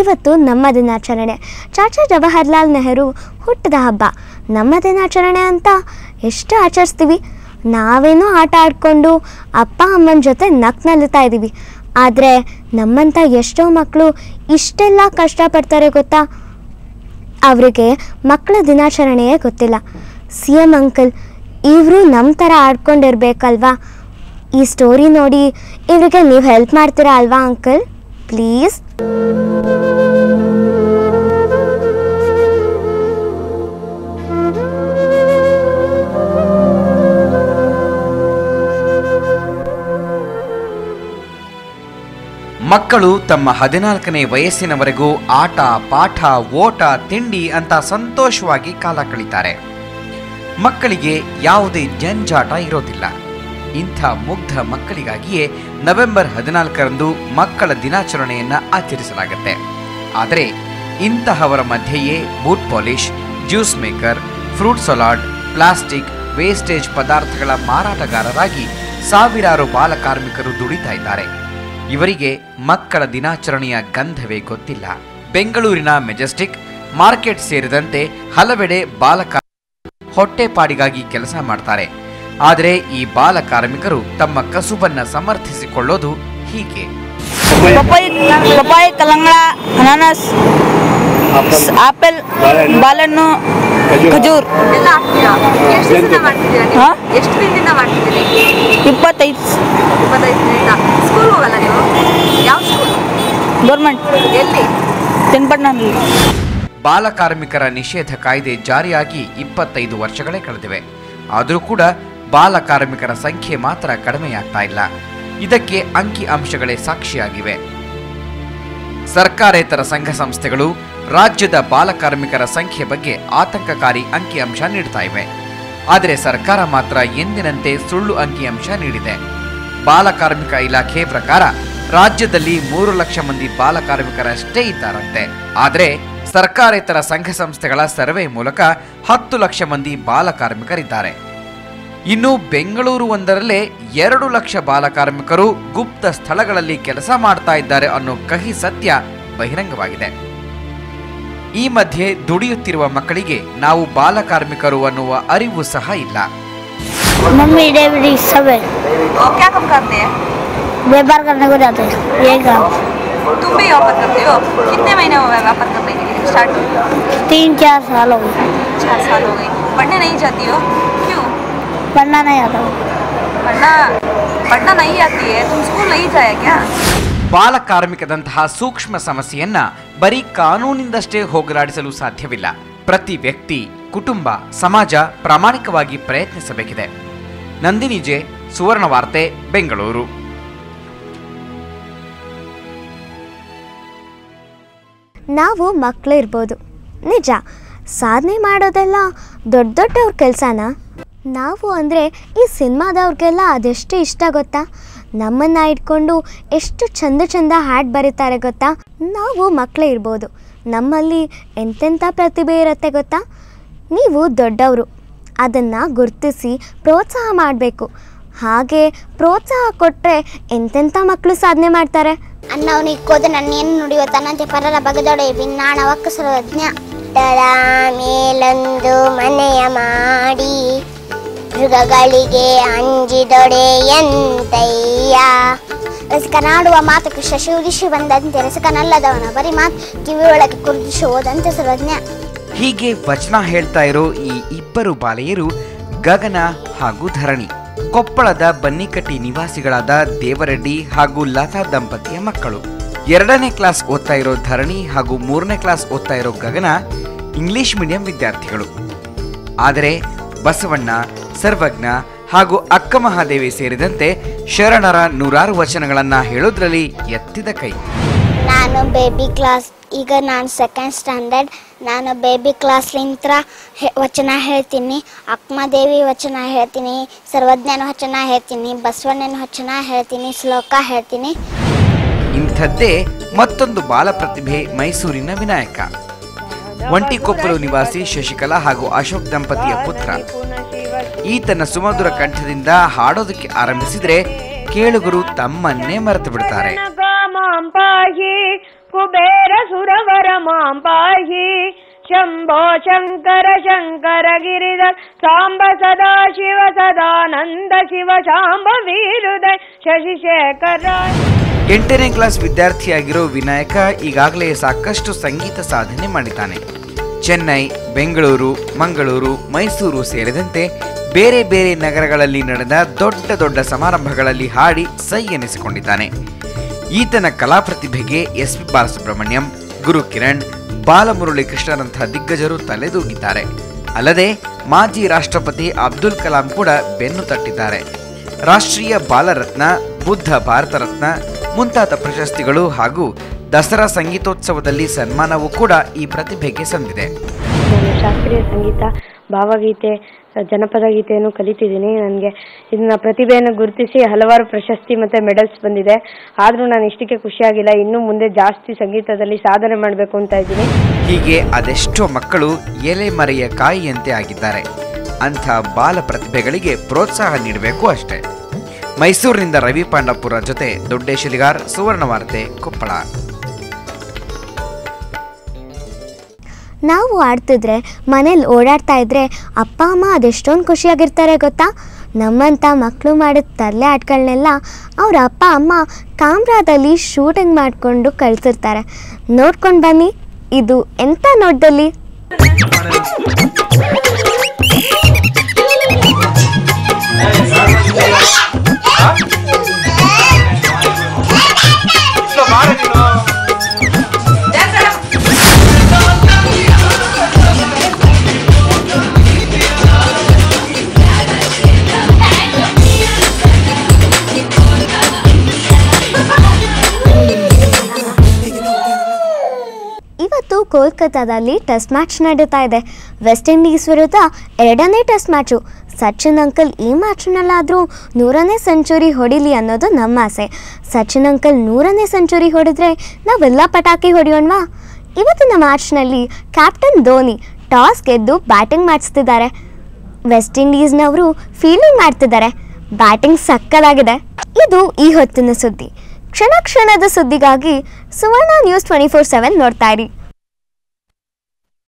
ಇವತ್ತು ನಮ್ಮ ದಿನಾಚರಣೆ. ಚಾಚಾ ಜವಾಹರ್ಲಾಲ್ ನೆಹರು ಹುಟ್ಟಿದ ಹಬ್ಬ. ನಮ್ಮ ದಿನಾಚರಣೆ ಅಂತ ಎಷ್ಟು ಆಚರಿಸ್ತೀವಿ. ನಾವೇನೋ ಆಟ ಆಡಿಕೊಂಡು ಅಪ್ಪ ಅಮ್ಮನ ಜೊತೆ ನಲಿತಾ ಇದ್ದೀವಿ. ಆದರೆ ನಮ್ಮಂಥ ಎಷ್ಟೋ ಮಕ್ಕಳು ಇಷ್ಟೆಲ್ಲ ಕಷ್ಟಪಡ್ತಾರೆ ಗೊತ್ತಾ. ಅವರಿಗೆ ಮಕ್ಕಳ ದಿನಾಚರಣೆಯೇ ಗೊತ್ತಿಲ್ಲ. CM ಅಂಕಲ್ ಇವರು ನಮ್ಮ ಥರ ಆಡ್ಕೊಂಡಿರ್ಬೇಕಲ್ವಾ. ಈ ಸ್ಟೋರಿ ನೋಡಿ ಇವರಿಗೆ ನೀವು ಹೆಲ್ಪ್ ಮಾಡ್ತೀರಾ ಅಲ್ವಾ ಅಂಕಲ್, ಪ್ಲೀಸ್. ಮಕ್ಕಳು ತಮ್ಮ 14ನೇ ವಯಸ್ಸಿನವರೆಗೂ ಆಟ ಪಾಠ ಓಟ ತಿಂಡಿ ಅಂತ ಸಂತೋಷವಾಗಿ ಕಾಲ ಕಳೀತಾರೆ. ಮಕ್ಕಳಿಗೆ ಯಾವುದೇ ಜಂಜಾಟ ಇರೋದಿಲ್ಲ. ಇಂಥ ಮುಗ್ಧ ಮಕ್ಕಳಿಗಾಗಿಯೇ ನವೆಂಬರ್ 14ರಂದು ಮಕ್ಕಳ ದಿನಾಚರಣೆಯನ್ನು ಆಚರಿಸಲಾಗುತ್ತೆ. ಆದರೆ ಇಂತಹವರ ಮಧ್ಯೆಯೇ boot polish, juice maker, fruit salad, plastic wastage ಪದಾರ್ಥಗಳ ಮಾರಾಟಗಾರರಾಗಿ ಸಾವಿರಾರು ಬಾಲಕಾರ್ಮಿಕರು ದುಡಿತಾ ಇದ್ದಾರೆ. ಇವರಿಗೆ ಮಕ್ಕಳ ದಿನಾಚರಣೆಯ ಗಂಧವೇ ಗೊತ್ತಿಲ್ಲ. ಬೆಂಗಳೂರಿನ ಮೆಜೆಸ್ಟಿಕ್ ಮಾರ್ಕೆಟ್ ಸೇರಿದಂತೆ ಹಲವೆಡೆ ಬಾಲಕಾರ್ಮಿಕರು ಹೊಟ್ಟೆಪಾಡಿಗಾಗಿ ಕೆಲಸ ಮಾಡ್ತಾರೆ. ಆದರೆ ಈ ಬಾಲಕಾರ್ಮಿಕರು ತಮ್ಮ ಕಸುಬನ್ನ ಸಮರ್ಥಿಸಿಕೊಳ್ಳೋದು ಹೀಗೆ. ಪಪ್ಪಾಯಿ, ಕಲ್ಲಂಗಡ, ಅನಾನಸ್, ಆಪಲ್, ಬಾಳೆಹಣ್ಣು, ಖಜೂರ್ ಎಲ್ಲ ಹಾಕ್ತೀರಾ? ಎಷ್ಟು ದಿನ ಮಾಡ್ತಿದ್ದೀರಾ ನೀವು? ಎಷ್ಟು ದಿನದಿಂದ ಮಾಡ್ತಿದ್ದೀರಿ? 25 ದಿನದಿಂದ. ಸ್ಕೂಲ್ ಹೋಗಲ್ಲ ನೀವು? ಯಾವ ಸ್ಕೂಲ್? ಗೌರ್ಮೆಂಟ್. ಎಲ್ಲಿ? ಚನ್ನಪಟ್ಟಣದಲ್ಲಿ. ಬಾಲಕಾರ್ಮಿಕರ ನಿಷೇಧ ಕಾಯ್ದೆ ಜಾರಿಯಾಗಿ 25 ವರ್ಷಗಳೇ ಕಳೆದಿವೆ. ಆದರೂ ಕೂಡ ಬಾಲಕಾರ್ಮಿಕರ ಸಂಖ್ಯೆ ಮಾತ್ರ ಕಡಿಮೆಯಾಗ್ತಾ ಇಲ್ಲ. ಇದಕ್ಕೆ ಅಂಕಿ ಅಂಶಗಳೇ ಸಾಕ್ಷಿಯಾಗಿವೆ. ಸರ್ಕಾರೇತರ ಸಂಘ ಸಂಸ್ಥೆಗಳು ರಾಜ್ಯದ ಬಾಲಕಾರ್ಮಿಕರ ಸಂಖ್ಯೆ ಬಗ್ಗೆ ಆತಂಕಕಾರಿ ಅಂಕಿಅಂಶ ನೀಡ್ತಾ ಇವೆ. ಆದರೆ ಸರ್ಕಾರ ಮಾತ್ರ ಎಂದಿನಂತೆ ಸುಳ್ಳು ಅಂಕಿಅಂಶ ನೀಡಿದೆ. ಬಾಲಕಾರ್ಮಿಕ ಇಲಾಖೆ ಪ್ರಕಾರ ರಾಜ್ಯದಲ್ಲಿ 3 ಲಕ್ಷ ಮಂದಿ ಬಾಲಕಾರ್ಮಿಕರಷ್ಟೇ ಇದ್ದಾರಂತೆ. ಆದರೆ ಸರ್ಕಾರೇತರ ಸಂಘ ಸಂಸ್ಥೆಗಳ ಸರ್ವೆ ಮೂಲಕ 10 ಲಕ್ಷ ಮಂದಿ ಬಾಲಕಾರ್ಮಿಕರಿದ್ದಾರೆ. ಇನ್ನು ಬೆಂಗಳೂರು ಒಂದರಲ್ಲೇ 2 ಲಕ್ಷ ಬಾಲಕಾರ್ಮಿಕರು ಗುಪ್ತ ಸ್ಥಳಗಳಲ್ಲಿ ಕೆಲಸ ಮಾಡ್ತಾ ಇದ್ದಾರೆ ಅನ್ನೋ ಕಹಿ ಸತ್ಯ ಬಹಿರಂಗವಾಗಿದೆ. ಈ ಮಧ್ಯೆ ದುಡಿಯುತ್ತಿರುವ ಮಕ್ಕಳಿಗೆ ನಾವು ಬಾಲಕಾರ್ಮಿಕರು ಅನ್ನುವ ಅರಿವು ಸಹ ಇಲ್ಲ. मम्मी डेली सवेरे क्या काम करते हैं? व्यापार करने को जाते हैं. यही काम. तुम भी व्यापार करते हो? कितने महीने हुए व्यापार करने के लिए स्टार्ट? 3-4 साल हो गए. 4 साल हो गए. पढ़ने नहीं जाती हो? क्यों? पढ़ना नहीं आता. पढ़ना नहीं आती है? तुम स्कूल नहीं जाए क्या? ಬಾಲಕಾರ್ಮಿಕದಂತಹ ಸೂಕ್ಷ್ಮ ಸಮಸ್ಯೆಯನ್ನ ಬರೀ ಕಾನೂನಿಂದಷ್ಟೇ ಹೋಗಲಾಡಿಸಲು ಸಾಧ್ಯವಿಲ್ಲ. ಪ್ರತಿ ವ್ಯಕ್ತಿ, ಕುಟುಂಬ, ಸಮಾಜ ಪ್ರಾಮಾಣಿಕವಾಗಿ ಪ್ರಯತ್ನಿಸಬೇಕಿದೆ. ನಂದಿನಿ ಜೆ, ಸುವರ್ಣ ವಾರ್ತೆ, ಬೆಂಗಳೂರು. ನಾವು ಮಕ್ಕಳು ಇರ್ಬೋದು ನಿಜ, ಸಾಧನೆ ಮಾಡೋದೆಲ್ಲ ದೊಡ್ಡವ್ರ ಕೆಲಸನ. ನಾವು ಅಂದರೆ ಈ ಸಿನಿಮಾದವ್ರಿಗೆಲ್ಲ ಅದೆಷ್ಟು ಇಷ್ಟ ಗೊತ್ತಾ. ನಮ್ಮನ್ನು ಇಟ್ಕೊಂಡು ಎಷ್ಟು ಚಂದ ಹಾಡು ಬರೀತಾರೆ ಗೊತ್ತಾ. ನಾವು ಮಕ್ಕಳೇ ಇರ್ಬೋದು, ನಮ್ಮಲ್ಲಿ ಎಂತೆಂಥ ಪ್ರತಿಭೆ ಇರುತ್ತೆ ಗೊತ್ತಾ. ನೀವು ದೊಡ್ಡವರು, ಅದನ್ನು ಗುರುತಿಸಿ ಪ್ರೋತ್ಸಾಹ ಮಾಡಬೇಕು. ಹಾಗೆ ಪ್ರೋತ್ಸಾಹ ಕೊಟ್ಟರೆ ಎಂತೆಂಥ ಮಕ್ಕಳು ಸಾಧನೆ ಮಾಡ್ತಾರೆ. ಅನ್ನವನಿಕ್ಕೋದು ನನ್ನೇನು ನುಡಿಯುತ್ತಾನಂತೆ ಪರರ ಬಗದೊಡೆ ಭಿನ್ನಾಣವಕ್ಕ ಸರ್ವಜ್ಞ. ಮೇಲೊಂದು ಮನೆಯ ಮಾಡಿ ಮೃಗಗಳಿಗೆ ಅಂಜಿದೊಡೆ ಎಂತಯ್ಯ. ರಸಿಕನಾಡುವ ಮಾತು ಕೃಷ್ಣ ಶಿವರಿಷಿ ಬಂದಂತೆ ರಸಿಕನಲ್ಲದವನ ಬರೀ ಮಾತು ಕಿವಿ ಒಳಗೆ ಕುರ್ದಿಸುವುದಂತೆ ಸರ್ವಜ್ಞ. ಹೀಗೆ ವಚನ ಹೇಳ್ತಾ ಇರೋ ಈ ಇಬ್ಬರು ಬಾಲೆಯರು ಗಗನ ಹಾಗೂ ಧರಣಿ, ಕೊಪ್ಪಳದ ಬನ್ನಿಕಟ್ಟಿ ನಿವಾಸಿಗಳಾದ ದೇವರೆಡ್ಡಿ ಹಾಗೂ ಲತಾ ದಂಪತಿಯ ಮಕ್ಕಳು. 2ನೇ ಕ್ಲಾಸ್ ಓದ್ತಾ ಇರೋ ಧರಣಿ ಹಾಗೂ 3ನೇ ಕ್ಲಾಸ್ ಓದ್ತಾ ಇರೋ ಗಗನ ಇಂಗ್ಲಿಷ್ ಮೀಡಿಯಂ ವಿದ್ಯಾರ್ಥಿಗಳು. ಆದರೆ ಬಸವಣ್ಣ, ಸರ್ವಜ್ಞ ಹಾಗೂ ಅಕ್ಕ ಮಹಾದೇವಿ ಸೇರಿದಂತೆ ಶರಣರ 100 ವಚನಗಳನ್ನ ಹೇಳೋದ್ರಲ್ಲಿ ಎತ್ತಿದ ಕೈ. ನಾನು ಬೇಬಿ ಕ್ಲಾಸ್, ಈಗ ನಾನು 2nd ಸ್ಟ್ಯಾಂಡರ್ಡ್. ನಾನು ಬೇಬಿ ಕ್ಲಾಸ್ಲಿಂತ್ರ ವಚನ ಹೇಳ್ತೀನಿ. ಅಕ್ಕಮಹಾದೇವಿ ವಚನ ಹೇಳ್ತೀನಿ, ಸರ್ವಜ್ಞನ ವಚನ ಹೇಳ್ತೀನಿ, ಬಸವಣ್ಣನ ವಚನ ಹೇಳ್ತೀನಿ, ಶ್ಲೋಕ ಹೇಳ್ತೀನಿ. ಇಂಥದ್ದೇ ಮತ್ತೊಂದು ಬಾಲ ಪ್ರತಿಭೆ ಮೈಸೂರಿನ ವಿನಾಯಕ. ಒಂಟಿಕೊಪ್ಪಲು ನಿವಾಸಿ ಶಶಿಕಲಾ ಹಾಗೂ ಅಶೋಕ್ ದಂಪತಿಯ ಪುತ್ರ. ಈತನ ಸುಮಧುರ ಕಂಠದಿಂದ ಹಾಡೋದಕ್ಕೆ ಆರಂಭಿಸಿದ್ರೆ ಕೇಳುಗರು ತಮ್ಮನ್ನೇ ಮರೆತು ಬಿಡ್ತಾರೆ. ಕುಬೇರ ಸುರವರ ಮಾಂ ಪಾಹಿ ಶಂಭೋ ಶಂಕರ ಶಂಕರ ಗಿರಿಧರ್ ಸಾಂಬ ಸದಾ ಶಿವ ಸದಾನಂದ ಶಿವ ಶಾಂಬ ವೀರುದಯ ಶಶಿಶೇಖರ. 8ನೇ ಕ್ಲಾಸ್ ವಿದ್ಯಾರ್ಥಿಯಾಗಿರೋ ವಿನಾಯಕ ಈಗಾಗಲೇ ಸಾಕಷ್ಟು ಸಂಗೀತ ಸಾಧನೆ ಮಾಡಿದ್ದಾನೆ. ಚೆನ್ನೈ, ಬೆಂಗಳೂರು, ಮಂಗಳೂರು, ಮೈಸೂರು ಸೇರಿದಂತೆ ಬೇರೆ ಬೇರೆ ನಗರಗಳಲ್ಲಿ ನಡೆದ ದೊಡ್ಡ ದೊಡ್ಡ ಸಮಾರಂಭಗಳಲ್ಲಿ ಹಾಡಿ ಸೈ ಎನಿಸಿಕೊಂಡಿದ್ದಾನೆ. ಈತನ ಕಲಾ ಪ್ರತಿಭೆಗೆ ಎಸ್ ಪಿ ಬಾಲಸುಬ್ರಹ್ಮಣ್ಯಂ, ಗುರು ಕಿರಣ್, ಬಾಲಮುರಳಿ ಕೃಷ್ಣರಂತಹ ದಿಗ್ಗಜರು ತಲೆದೂಗಿದ್ದಾರೆ. ಅಲ್ಲದೆ ಮಾಜಿ ರಾಷ್ಟ್ರಪತಿ ಅಬ್ದುಲ್ ಕಲಾಂ ಕೂಡ ಬೆನ್ನು ತಟ್ಟಿದ್ದಾರೆ. ರಾಷ್ಟ್ರೀಯ ಬಾಲರತ್ನ, ಬುದ್ಧ ಭಾರತ ರತ್ನ ಮುಂತಾದ ಪ್ರಶಸ್ತಿಗಳು ಹಾಗೂ ದಸರಾ ಸಂಗೀತೋತ್ಸವದಲ್ಲಿ ಸನ್ಮಾನವೂ ಕೂಡ ಈ ಪ್ರತಿಭೆಗೆ ಸಂದಿದೆ. ನಾನು ಶಾಸ್ತ್ರೀಯ ಸಂಗೀತ, ಭಾವಗೀತೆ, ಜನಪದ ಗೀತೆಯನ್ನು ಕಲಿತಿದ್ದೀನಿ. ನನಗೆ ಇದನ್ನ ಪ್ರತಿಭೆಯನ್ನು ಗುರುತಿಸಿ ಹಲವಾರು ಪ್ರಶಸ್ತಿ ಮತ್ತು ಮೆಡಲ್ಸ್ ಬಂದಿದೆ. ಆದರೂ ನಾನು ಇಷ್ಟಕ್ಕೆ ಖುಷಿಯಾಗಿಲ್ಲ. ಇನ್ನು ಮುಂದೆ ಜಾಸ್ತಿ ಸಂಗೀತದಲ್ಲಿ ಸಾಧನೆ ಮಾಡಬೇಕು ಅಂತ ಇದ್ದೀನಿ. ಹೀಗೆ ಅದೆಷ್ಟೋ ಮಕ್ಕಳು ಎಲೆ ಮರೆಯ ಕಾಯಿಯಂತೆ ಆಗಿದ್ದಾರೆ. ಅಂಥ ಬಾಲ ಪ್ರತಿಭೆಗಳಿಗೆ ಪ್ರೋತ್ಸಾಹ ನೀಡಬೇಕು ಅಷ್ಟೇ. ಮೈಸೂರಿನಿಂದ ರವಿ ಪಾಂಡಪುರ ಜೊತೆ ದೊಡ್ಡೇಶಲಿಗಾರ್, ಸುವರ್ಣ ವಾರ್ತೆ, ಕೊಪ್ಪಳ. ನಾವು ಆಡ್ತಿದ್ರೆ ಮನೇಲಿ ಓಡಾಡ್ತಾ ಇದ್ರೆ ಅಪ್ಪ ಅಮ್ಮ ಅದೆಷ್ಟೊಂದು ಖುಷಿಯಾಗಿರ್ತಾರೆ ಗೊತ್ತಾ. ನಮ್ಮಂಥ ಮಕ್ಕಳು ಮಾಡಿದ ತರಲೆ ಆಟಗಳನ್ನೆಲ್ಲ ಅವ್ರ ಅಪ್ಪ ಅಮ್ಮ ಕ್ಯಾಮ್ರಾದಲ್ಲಿ ಶೂಟಿಂಗ್ ಮಾಡಿಕೊಂಡು ಕಳಿಸಿರ್ತಾರೆ. ನೋಡ್ಕೊಂಡು ಬನ್ನಿ, ಇದು ಎಂಥ ನೋಟದಲ್ಲಿ. ಇವತ್ತು ಕೋಲ್ಕತ್ತಾದಲ್ಲಿ ಟೆಸ್ಟ್ ಮ್ಯಾಚ್ ನಡೀತಾ ಇದೆ. ವೆಸ್ಟ್ ಇಂಡೀಸ್ ವಿರುದ್ಧ 2ನೇ ಟೆಸ್ಟ್ ಮ್ಯಾಚು. ಸಚಿನ್ ಅಂಕಲ್ ಈ ಮ್ಯಾಚ್ನಲ್ಲಾದರೂ 100ನೇ ಸೆಂಚುರಿ ಹೊಡಿಲಿ ಅನ್ನೋದು ನಮ್ಮ ಆಸೆ. ಸಚಿನ್ ಅಂಕಲ್ 100ನೇ ಸೆಂಚುರಿ ಹೊಡೆದ್ರೆ ನಾವೆಲ್ಲ ಪಟಾಕಿ ಹೊಡೆಯೋಣವಾ? ಇವತ್ತಿನ ಮ್ಯಾಚ್ನಲ್ಲಿ ಕ್ಯಾಪ್ಟನ್ ಧೋನಿ ಟಾಸ್ ಗೆದ್ದು ಬ್ಯಾಟಿಂಗ್ ಮಾಡಿಸ್ತಿದ್ದಾರೆ. ವೆಸ್ಟ್ ಇಂಡೀಸ್ನವರು ಫೀಲ್ಡಿಂಗ್ ಮಾಡ್ತಿದ್ದಾರೆ. ಬ್ಯಾಟಿಂಗ್ ಸಕ್ಕತ್ತಾಗಿದೆ. ಇದು ಈ ಹೊತ್ತಿನ ಸುದ್ದಿ. ಕ್ಷಣ ಕ್ಷಣದ ಸುದ್ದಿಗಾಗಿ ಸುವರ್ಣ ನ್ಯೂಸ್ 24/7 ನೋಡ್ತಾ ಇರಿ.